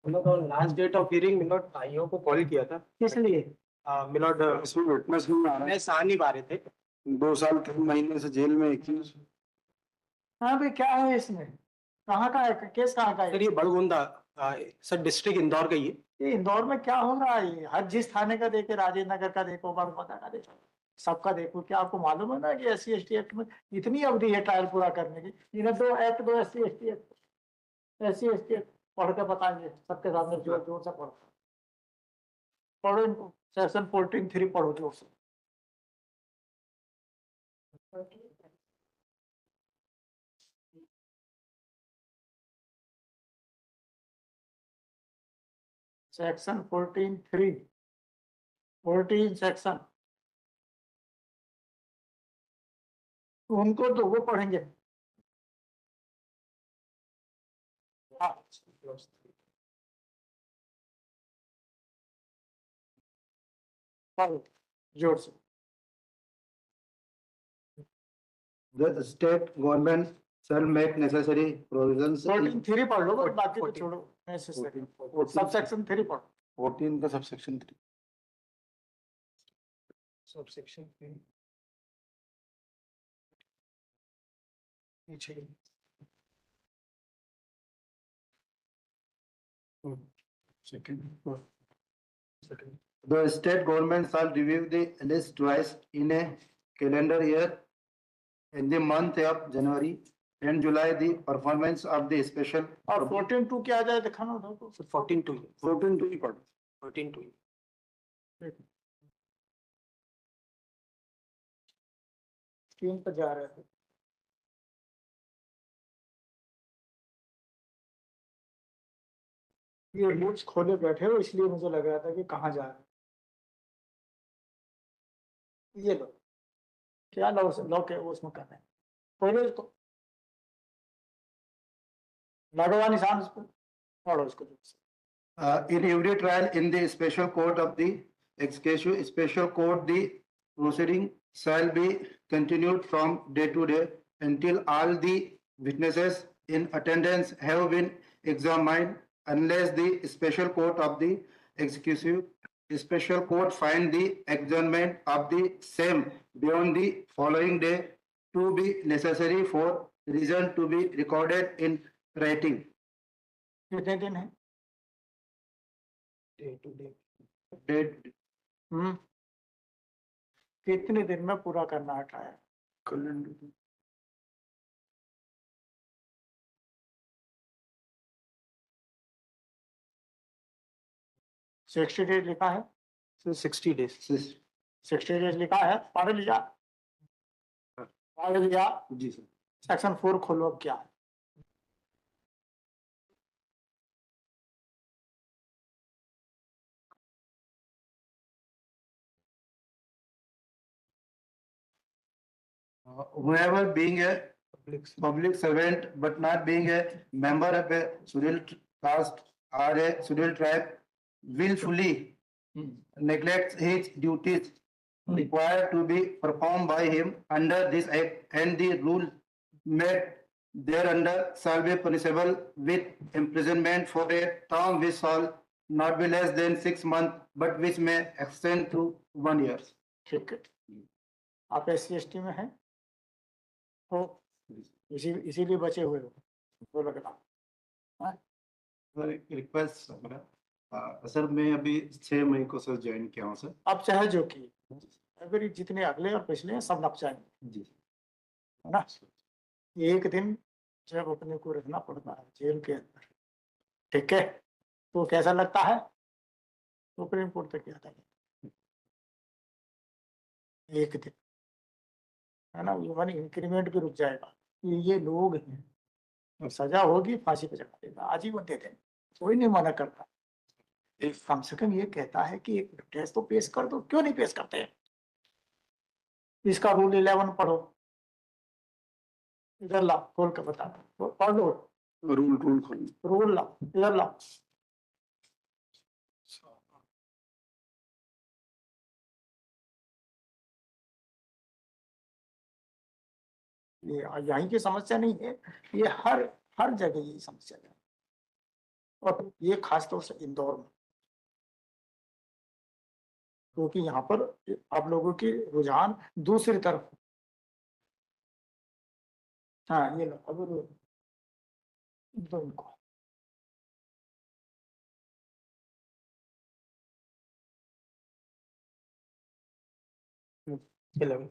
Milord last date of hearing milord भाइयों को call किया था। किस लिए? मिलॉर्ड इसमें विटनेस नहीं आ रहा है। विटनेस आ नहीं पा रहे थे। 2 साल 3 महीने से जेल में एक्यूज। हाँ भाई, क्या है इसमें? कहाँ का है केस? कहाँ का है? सर ये बड़गोंदा, सर डिस्ट्रिक्ट इंदौर का ये इंदौर में क्या हो रहा है? ये हर जिस थाने का देखे, राजेंद्र नगर का देखो, बड़ौदा का देखो, सबका देखो। क्या आपको मालूम है ना कि SC ST एक्ट में इतनी अवधि है ट्रायल पूरा करने की? इन्हें दो SC ST एक्ट पढ़ के बताएंगे सबके सामने, जोर जोर से पढ़ो। पढ़ो इनको, सेक्शन 14(3) पढ़ो जोर से। सेक्शन 14(3), 14 सेक्शन, उनको तो वो पढ़ेंगे। हाँ, पढ़ो जोर से। The state government shall make necessary provisions. 14(3) पढ़ लो, बस बाकी तो छोड़ो। नेसेसरी सबसेक्शन 3 पढ़ो। 14 का सबसेक्शन 3। सबसेक्शन पीछे second. The state government shall review the list twice in a calendar year. In the month of January and July, the performance of the special. और 14(2) क्या आ जाए दिखाना था तो। 14(2) 14 ही पढ़ो। 14(2) स्क्रीन पर जा रहे थे। ये नोट्स खोले बैठे हो, इसलिए मुझे लग रहा था कि कहाँ जा रहे। ये लो, क्या लो के उसमें करना है, पहले इसको लगवा निशान, इसको पढ़ो इसको। In every trial in the special court of the executive special court, the proceeding shall be continued from day to day until all the witnesses in attendance have been examined, unless the special court of the executive special court find the adjournment of the same beyond the following day to be necessary for reason to be recorded in writing. कितने दिन है? Day to day Date कितने दिन में पूरा करना है trial? Calendar 60 days लिखा है। 60 days 60 डेज लिखा है, पढ़ लिया? पढ़ लिया जी सर। सेक्शन 4 खोलो। अब क्या है? Whoever being a public servant but not being a member of a scheduled caste or a scheduled tribe willfully neglects his duties required to be performed by him under this act, and the rule made thereunder shall be punishable with imprisonment for a term which shall not be less than 6 months but which may extend to 1 year. ठीक है, आप SC ST में हैं तो इसीलिए बचे हुए हो, तो लगना। सर एक रिक्वेस्ट सर, मैं अभी 6 मई को सर ज्वाइन किया हूँ सर। अब चाहे जो की अगर जितने अगले और पिछले हैं सब नप जाएंगे, जी है ना? एक दिन जब अपने को रखना पड़ता है जेल के अंदर, ठीक है, तो कैसा लगता है? सुप्रीम कोर्ट तक जाता है एक दिन, है ना? वन इंक्रीमेंट भी रुक जाएगा। ये लोग हैं, और सजा होगी फांसी पे चढ़ा देगा, आजीवन दे देंगे, कोई नहीं मना करता। कम से कम ये कहता है कि एक टेस्ट तो पेश कर दो, क्यों नहीं पेश करते हैं? इसका रूल 11 पढ़ो, इधर ला खोल के बता दो, पढ़ लो। रूल खोल। रूल ला, इधर ला। ये यहीं की समस्या नहीं है, ये हर जगह ये समस्या है। और ये खास तौर से इंदौर में, क्योंकि यहाँ पर आप लोगों की रुझान दूसरी तरफ। हाँ ये लो अब दो इनको। Eleven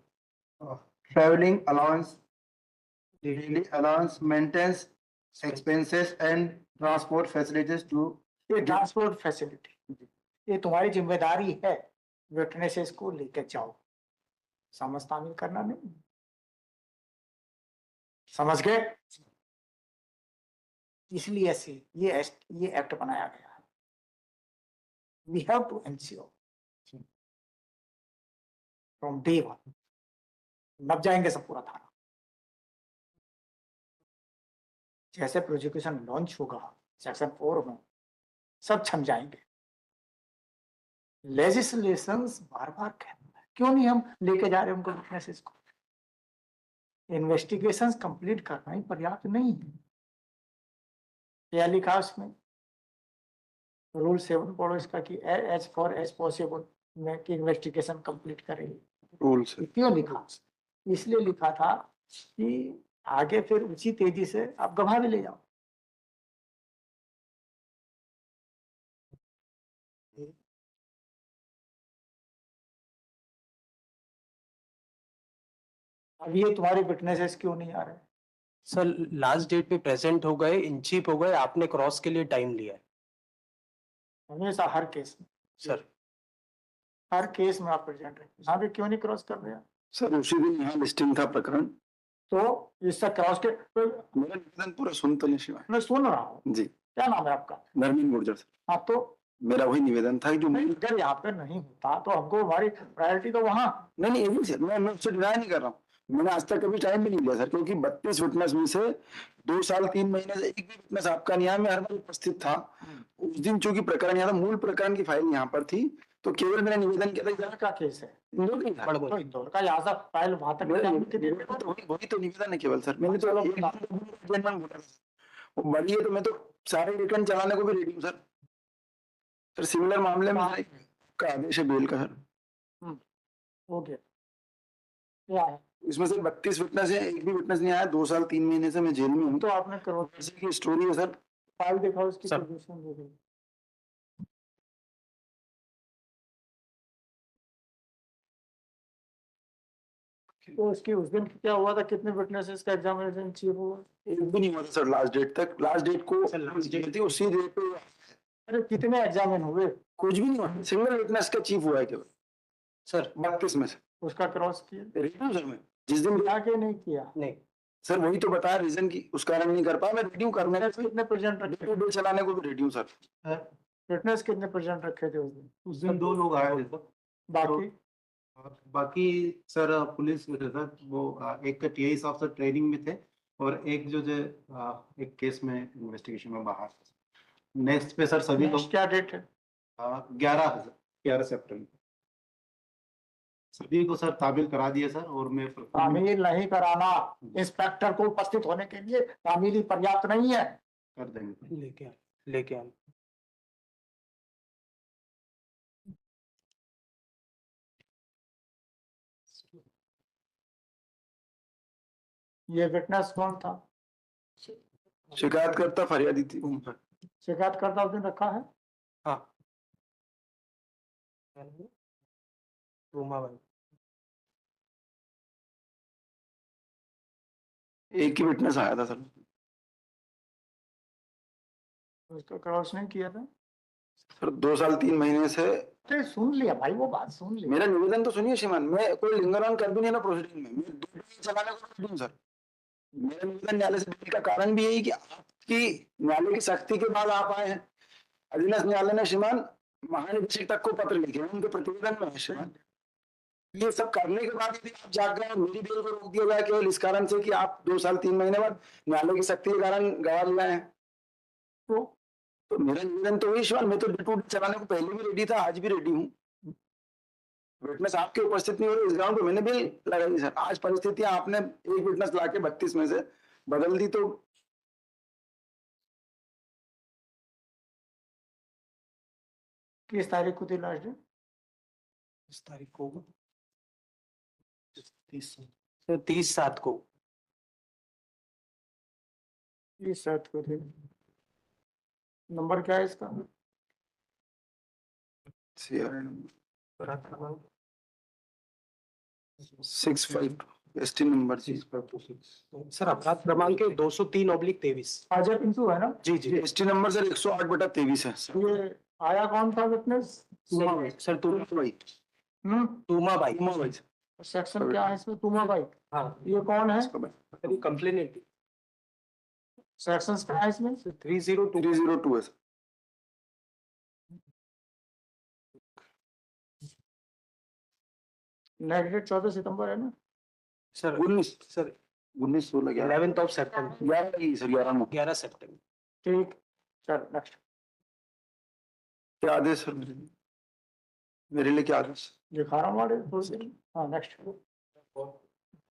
traveling allowance, daily allowance, maintenance expenses and transport facilities to ये ट्रांसपोर्ट फैसिलिटी, ये तुम्हारी जिम्मेदारी है, विटनेसेस को लेकर जाओ, समझ तामील करना नहीं, समझ गए? इसलिए ऐसे ये एक्ट बनाया गया है। We have to ensure from day one, नब जाएंगे सब पूरा थाना। जैसे प्रोसिक्यूशन लॉन्च होगा सेक्शन 4 में, सब छम जाएंगे। लेजिस्लेशंस बार बार कहते हैं, क्यों नहीं हम लेके जा रहे उनको विटनेसेस को? इन्वेस्टिगेशंस कंप्लीट करना ही पर्याप्त नहीं है। क्या लिखा उसमें? रूल 7 पढ़ो इसका कि एज फॉर एज पॉसिबल में कि इन्वेस्टिगेशन कंप्लीट करेंगे। रूल से क्यों लिखा? इसलिए लिखा था कि आगे फिर उसी तेजी से आप गवाह भी ले जाओ। अब ये तुम्हारे विटनेसेस क्यों नहीं आ रहे? सर लास्ट डेट पे प्रेजेंट हो गए, इंचीप हो गए, आपने क्रॉस के लिए टाइम लिया है हमेशा हर केस में, सर। हर केस में आप प्रेजेंट रहे, यहाँ पे क्यों नहीं क्रॉस कर रहे हैं? सर उसी दिन यहाँ लिस्टिंग था प्रकरण, तो इससे क्रॉस के तो मेरा निवेदन पूरा सुन तो नहीं शिवाय मैं सुन रहा हूँ। जी। क्या नाम है आपका? धर्मेंद्र गुर्जर सर, हाँ तो मेरा वही निवेदन था कि जो नहीं, अगर यहाँ पे नहीं होता तो हमको हमारी प्रायोरिटी तो वहाँ। नहीं यही सर, मैं उससे डिनाई नहीं कर रहा हूँ, मैंने आज तक कभी टाइम भी नहीं लिया सर, क्योंकि 32 विटनेस में से 2 साल 3 महीने से एक भी विटनेस आपका नहीं आया, मैं हर बार उपस्थित था। उस दिन चूंकि प्रकरण यहाँ था, मूल प्रकरण की फाइल यहाँ पर थी, तो केवल मैंने निवेदन किया था इंदौर का केस है, इंदौर का ही था। तो इंदौर का यहाँ से फाइल वहां तक मेरा जाने निवेदन तो वही तो निवेदन है केवल सर, मैंने तो एक जेन्युइन बोला था। वो बड़ी है तो मैं तो सारे रिटर्न चलाने को भी रेडी हूँ सर। सर सिमिलर मामले में का आदेश है बेल का सर, हो गया। क्या है इसमें से 32 विटनेस है, एक भी विटनेस नहीं आया, 2 साल 3 महीने से मैं जेल में हूँ। तो आपने करो की स्टोरी है सर, फाइल दिखाओ उसकी सर। पोजीशन देखो। तो उसकी उस दिन क्या हुआ था, कितने विटनेसेस का एग्जामिनेशन चाहिए हुआ? एक भी नहीं हुआ था सर लास्ट डेट तक, लास्ट डेट को सर, last date थी उसी डेट पे अरे कितने एग्जामिन हुए? कुछ भी नहीं हुआ, सिंगल विटनेस का चीफ हुआ है केवल सर 32 में से। उसका क्रॉस किया? रेडी हूँ सर मैं, जिस दिन क्या के नहीं किया? नहीं सर वही तो बताया रीजन की, उस कारण नहीं कर पाया, मैं रेडी हूँ करने विटनेस कितने प्रेजेंट रखे? को, चलाने को भी रेडी हूँ सर। विटनेस कितने प्रेजेंट रखे थे उस दिन? उस दिन 2 लोग आए थे सर। बाकी बाकी सर पुलिस में थे सर, वो एक TIS ऑफिसर ट्रेनिंग में थे और एक जो एक केस में इन्वेस्टिगेशन में बाहर थे। नेक्स्ट पे सर सभी लोग क्या डेट है? 11 सितंबर सभी को सर तामील करा दिया सर, और मैं तामील नहीं कराना, इंस्पेक्टर को उपस्थित होने के लिए तामील ही पर्याप्त नहीं है। कर देंगे। लेके आ ये विटनेस कौन था? शिकायतकर्ता फरियादी थी उन पर। शिकायतकर्ता उस दिन रखा है? हाँ रूमा भाई, एक ही विटनेस आया था सर, उसका क्रॉस नहीं किया था? सर 2 साल 3 महीने से। अरे सुन लिया भाई, वो बात सुन लिया। मेरा निवेदन तो सुनिए श्रीमान, मैं कोई लिंगर ऑन कर भी नहीं ना प्रोसीडिंग में, मैं 2 दिन चलाने को रेडी हूँ सर। मेरा निवेदन न्यायालय से देने का कारण भी यही कि आपकी न्यायालय की सख्ती के बाद आप आए हैं। अधीनस्थ न्यायालय ने श्रीमान महानिदेशक तक को पत्र लिखे हैं, उनके प्रतिवेदन में है श्रीमान। ये सब करने के बाद यदि आप जाग गए और मेरी बेल को रोक दिया जाए केवल इस कारण से कि आप 2 साल 3 महीने बाद न्यायालय की सख्ती के कारण गवाह लाए हैं, तो मेरा निवेदन तो वही श्रीमान, मैं तो डे टू डे चलाने को पहले भी रेडी था, आज भी रेडी हूँ। विटनेस आपके उपस्थित नहीं हो रही, इस ग्राउंड पे मैंने बिल लगाई सर। आज परिस्थितियां आपने एक विटनेस लाके 32 में से बदल दी, तो किस तारीख को थी लास्ट डेट? इस तारीख को 30 30/7 को। 30/7 को थी। नंबर क्या है इसका? CRN नंबर 652 ST नंबर जी। सर अपराध क्रमांक 203/23। अजय पिंटू है ना? जी जी। ST नंबर सर 108/23 है सर। ये आया कौन था विटनेस? सर तुमा भाई तुमा भाई। उमा भाई सेक्शन क्या है इसमें? तुमा भाई, हाँ ये कौन है? इसका भाई सर ये कंप्लेनेंट सेक्शंस क्या है इसमें? 302। 302 है सर। नेक्स्ट डेट 14 सितंबर है ना? Sir 19 sir 19 16 11 11th of September। 11 की सर 11 में 11 सितंबर। ठीक, चल नेक्स्ट। क्या आदेश सर मेरे लिए क्या आदेश? दिखा रहा हूँ थोड़ी देर। हाँ नेक्स्ट।